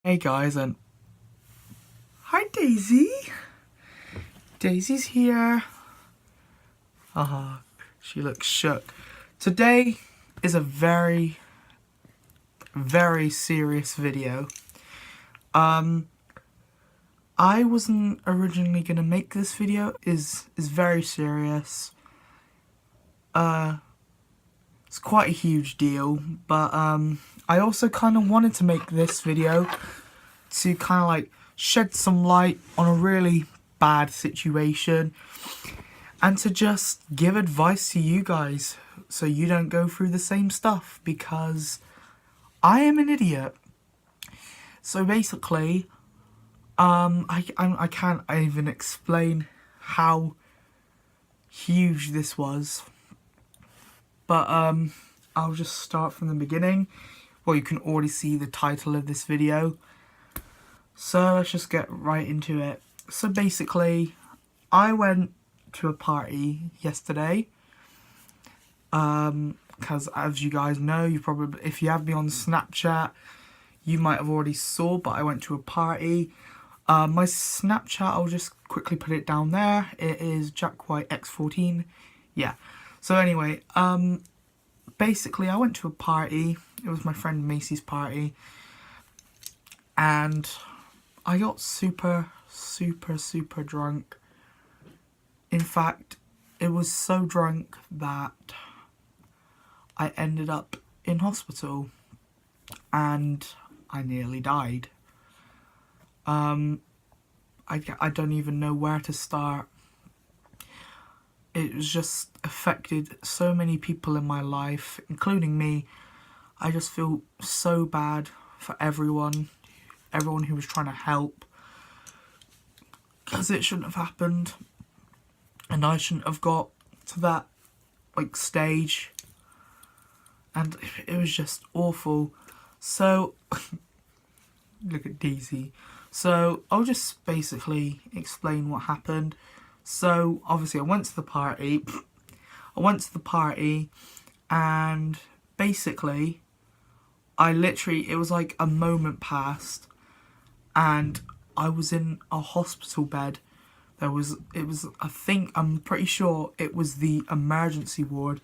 Hey guys, and hi Daisy. Daisy's here. She looks shook. Today is a very serious video. I wasn't originally gonna make this video. Is very serious. It's quite a huge deal, but I also kind of wanted to make this video to kind of like shed some light on a really bad situation and to just give advice to you guys so you don't go through the same stuff, because I am an idiot. So basically, I can't even explain how huge this was. But I'll just start from the beginning. Well, you can already see the title of this video. So let's just get right into it. So basically, I went to a party yesterday. Because as you guys know, you probably, if you have me on Snapchat, you might have already saw, but I went to a party. My Snapchat, I'll just quickly put it down there. It is JackWhiteX14. Yeah. So anyway, basically I went to a party. It was my friend Macy's party. And I got super drunk. In fact, it was so drunk that I ended up in hospital. And I nearly died. I don't even know where to start. It was just affected so many people in my life, including me. I just feel so bad for everyone who was trying to help, because it shouldn't have happened, and I shouldn't have got to that stage, and it was just awful. So look at Daisy. So I'll just basically explain what happened. So obviously I went to the party. And basically it was like a moment passed and I was in a hospital bed. I'm pretty sure it was the emergency ward.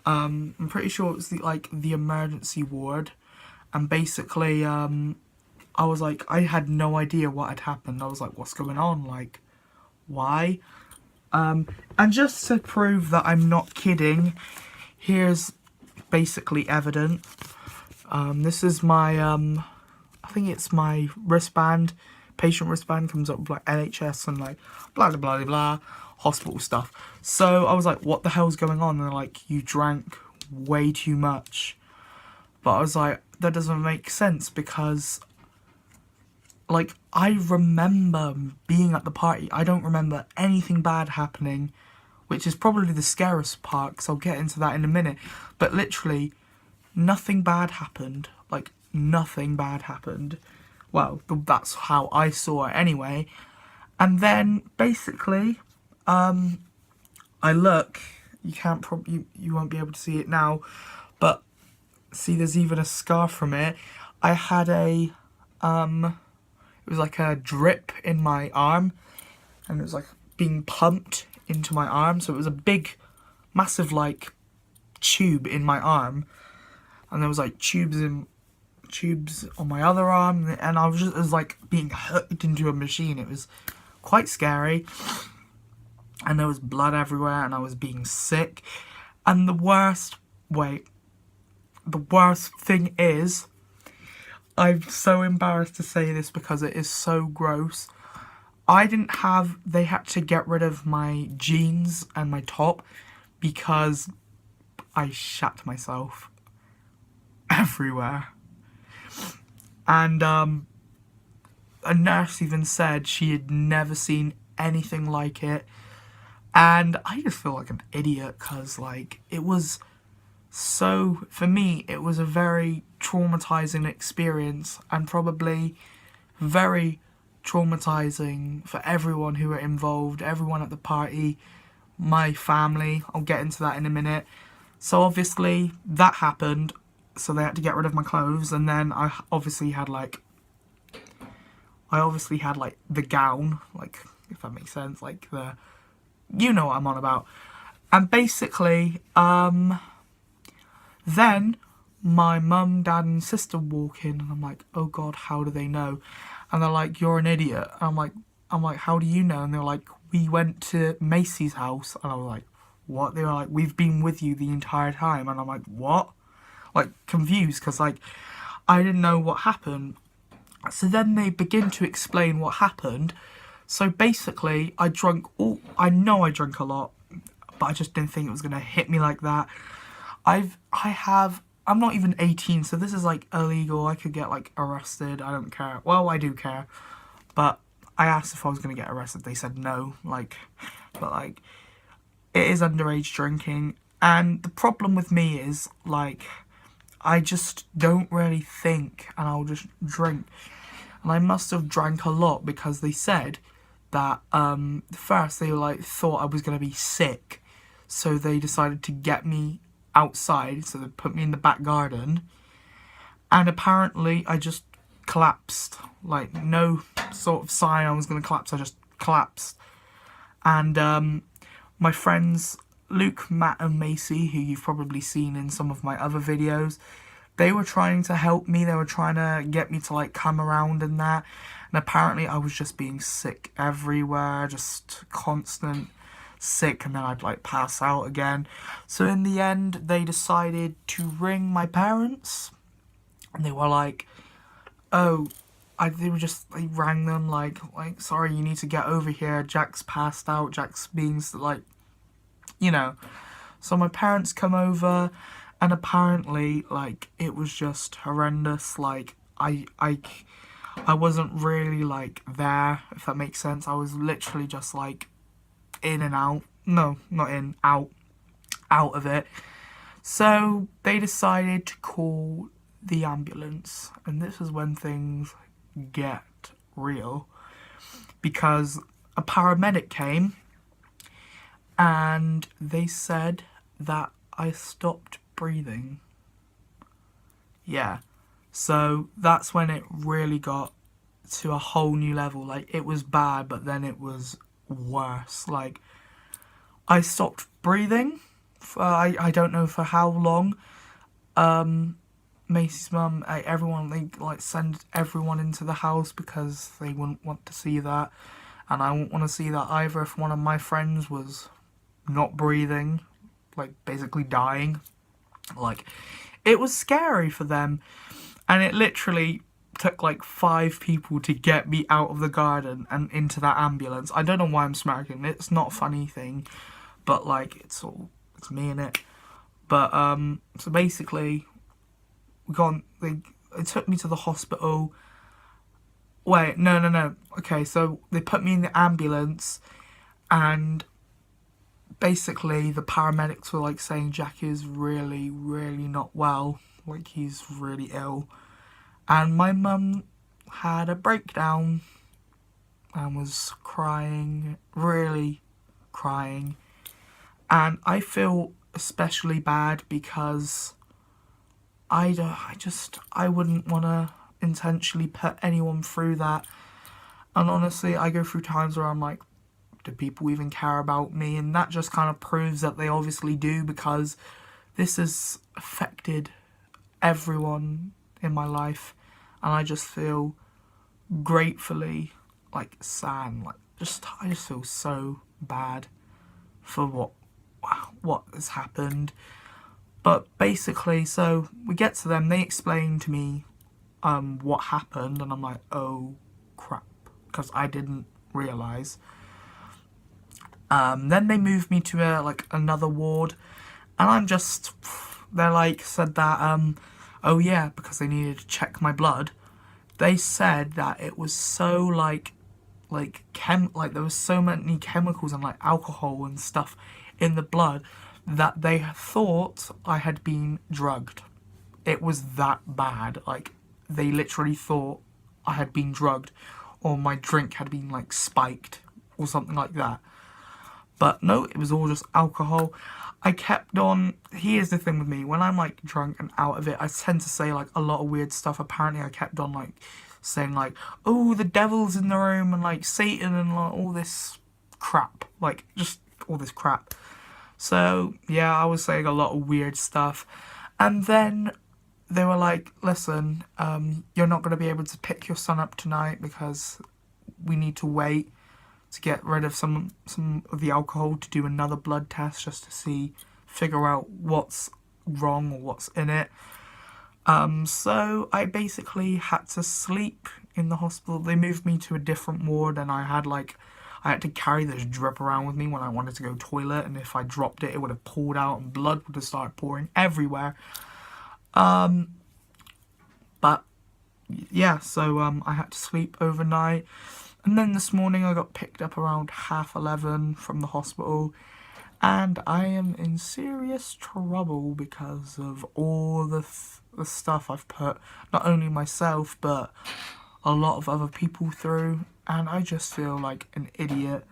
I'm pretty sure it was the emergency ward. And basically I was like, I had no idea what had happened. I was like, what's going on? Like, why? And just to prove that I'm not kidding, here's basically evidence. This is my I think it's my wristband, patient wristband. Comes up with like NHS and like blah blah blah blah hospital stuff. So I was like, what the hell's going on? And they're like, you drank way too much. But I was like, that doesn't make sense, because like, I remember being at the party. I don't remember anything bad happening, which is probably the scariest part, because I'll get into that in a minute. But literally, nothing bad happened. Like, nothing bad happened. Well, that's how I saw it anyway. And then, basically, I look. You can't you won't be able to see it now. But, see, there's even a scar from it. I had a, it was like a drip in my arm, and it was like being pumped into my arm. So it was a big, massive like tube in my arm, and there was like tubes on my other arm, and it was like being hooked into a machine. It was quite scary, and there was blood everywhere, and I was being sick. And the worst thing is, I'm so embarrassed to say this because it is so gross. They had to get rid of my jeans and my top because I shat myself everywhere. And a nurse even said she had never seen anything like it. And I just feel like an idiot, because like, it was so, for me, it was a very traumatizing experience, and probably very traumatizing for everyone who were involved, everyone at the party, my family. I'll get into that in a minute. So obviously that happened, so they had to get rid of my clothes, and then I obviously had like I obviously had like the gown, like, if that makes sense, like the, you know what I'm on about. And basically, then my mum, dad and sister walk in and I'm like, oh God, how do they know? And they're like, you're an idiot. And I'm like, how do you know? And they're like, we went to Macy's house. And I was like, what? They were like, we've been with you the entire time. And I'm like, what? Like, confused, because like I didn't know what happened. So then they begin to explain what happened. So basically, I know I drank a lot, but I just didn't think it was gonna hit me like that. I'm not even 18, so this is like illegal. I could get like arrested. I don't care. Well, I do care, but I asked if I was gonna get arrested. They said no. Like, but like, it is underage drinking, and the problem with me is like, I just don't really think, and I'll just drink. And I must have drank a lot, because they said that first they like thought I was gonna be sick, so they decided to get me outside, so they put me in the back garden, and apparently I just collapsed. Like, no sort of sign I was gonna collapse, I just collapsed. And my friends Luke, Matt and Macy, who you've probably seen in some of my other videos, they were trying to help me. They were trying to get me to like come around and that. And apparently I was just being sick everywhere, just constant sick, and then I'd like pass out again. So in the end, they decided to ring my parents, and they were like, oh, they rang them like, sorry, you need to get over here. Jack's passed out. Jack's being like, you know. So my parents come over, and apparently, like, it was just horrendous. Like, I wasn't really, like, there, if that makes sense. I was literally just, like, in and out. No, not in, out of it. So they decided to call the ambulance. And this is when things get real. Because a paramedic came, and they said that I stopped breathing. Yeah, so that's when it really got to a whole new level. Like, it was bad, but then it was worse. Like, I stopped breathing for, I don't know for how long. Macy's mum, everyone, they like send everyone into the house because they wouldn't want to see that, and I wouldn't want to see that either if one of my friends was not breathing, like basically dying. Like, it was scary for them, and it literally took like 5 people to get me out of the garden and into that ambulance. I don't know why I'm smirking. It's not a funny thing, but like, it's me in it. But so basically, they took me to the hospital. Wait, no. Okay, so they put me in the ambulance, and basically the paramedics were like saying Jack is really, really not well. Like, he's really ill. And my mum had a breakdown and was crying, really crying. And I feel especially bad because I wouldn't want to intentionally put anyone through that. And honestly, I go through times where I'm like, do people even care about me? And that just kind of proves that they obviously do, because this has affected everyone in my life. And I just feel gratefully like sad. Like, I just feel so bad for what has happened. But basically, so we get to them, they explain to me what happened, and I'm like, oh crap, because I didn't realise. Then they moved me to like another ward, and they're like, said that, oh yeah, because they needed to check my blood. They said that it was so like there was so many chemicals and like alcohol and stuff in the blood that they thought I had been drugged. It was that bad. Like, they literally thought I had been drugged, or my drink had been like spiked or something like that. But no, it was all just alcohol. I kept on. Here's the thing with me: when I'm like drunk and out of it, I tend to say like a lot of weird stuff. Apparently, I kept on like saying like, oh, the devil's in the room and like Satan and like all this crap, like just all this crap. So yeah, I was saying a lot of weird stuff. And then they were like, listen, you're not going to be able to pick your son up tonight because we need to wait to get rid of some of the alcohol to do another blood test just to figure out what's wrong or what's in it. So I basically had to sleep in the hospital. They moved me to a different ward, and I had to carry this drip around with me when I wanted to go toilet, and if I dropped it, it would have pulled out and blood would have started pouring everywhere. But yeah, so I had to sleep overnight, and then this morning I got picked up around 11:30 from the hospital, and I am in serious trouble because of all the stuff I've put not only myself but a lot of other people through, and I just feel like an idiot.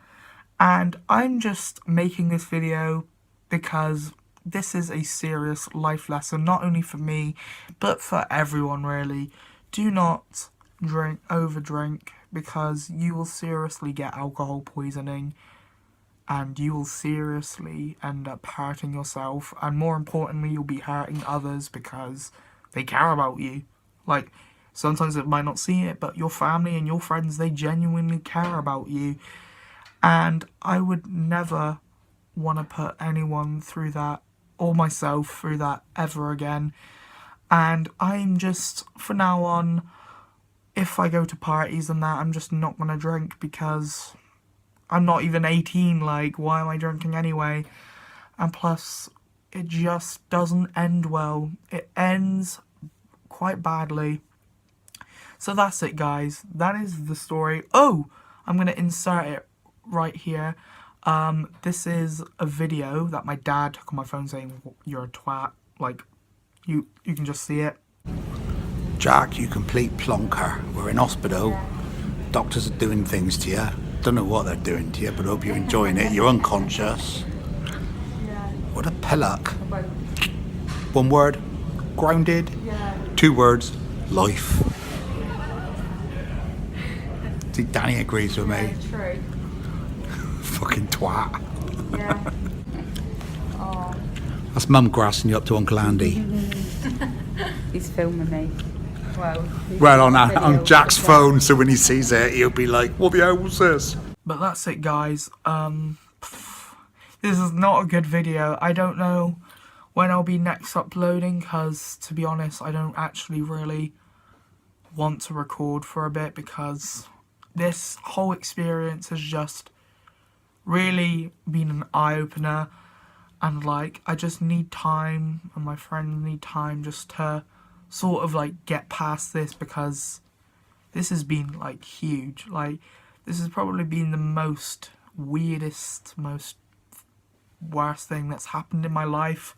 And I'm just making this video because this is a serious life lesson, not only for me but for everyone really. Do not overdrink, because you will seriously get alcohol poisoning and you will seriously end up hurting yourself, and more importantly, you'll be hurting others because they care about you. Like, sometimes it might not seem it, but your family and your friends, they genuinely care about you. And I would never want to put anyone through that, or myself through that, ever again. And I'm just, for now on, if I go to parties and that, I'm just not going to drink, because I'm not even 18, like, why am I drinking anyway? And plus, it just doesn't end well. It ends quite badly. So that's it, guys. That is the story. Oh, I'm going to insert it right here. This is a video that my dad took on my phone saying, you're a twat. Like, you can just see it. Jack, you complete plonker. We're in hospital. Doctors are doing things to you. Don't know what they're doing to you, but hope you're enjoying it. You're unconscious. What a pillock. One word, grounded. 2 words, life. See, Danny agrees with me. True. Fucking twat. Yeah. Oh. That's Mum grassing you up to Uncle Andy. He's filming me. Well, on Jack's phone, so when he sees it, he'll be like, what the hell was this? But that's it, guys. This is not a good video. I don't know when I'll be next uploading, because, to be honest, I don't actually really want to record for a bit, because this whole experience has just really been an eye-opener, and, like, I just need time, and my friends need time just to sort of, like, get past this, because this has been, like, huge. Like, this has probably been the most weirdest, most worst thing that's happened in my life,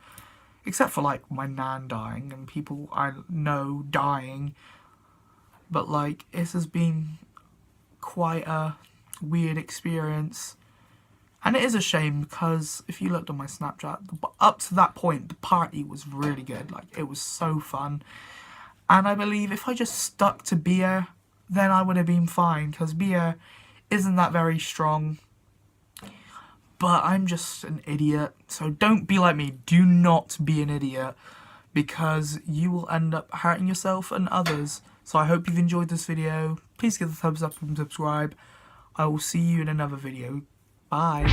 except for, like, my nan dying and people I know dying. But, like, this has been quite a weird experience, and it is a shame, because if you looked on my Snapchat, up to that point, the party was really good. Like, it was so fun, and I believe if I just stuck to beer, then I would have been fine, because beer isn't that very strong. But I'm just an idiot, so don't be like me. Do not be an idiot, because you will end up hurting yourself and others. So I hope you've enjoyed this video. Please give a thumbs up and subscribe. I will see you in another video. Bye.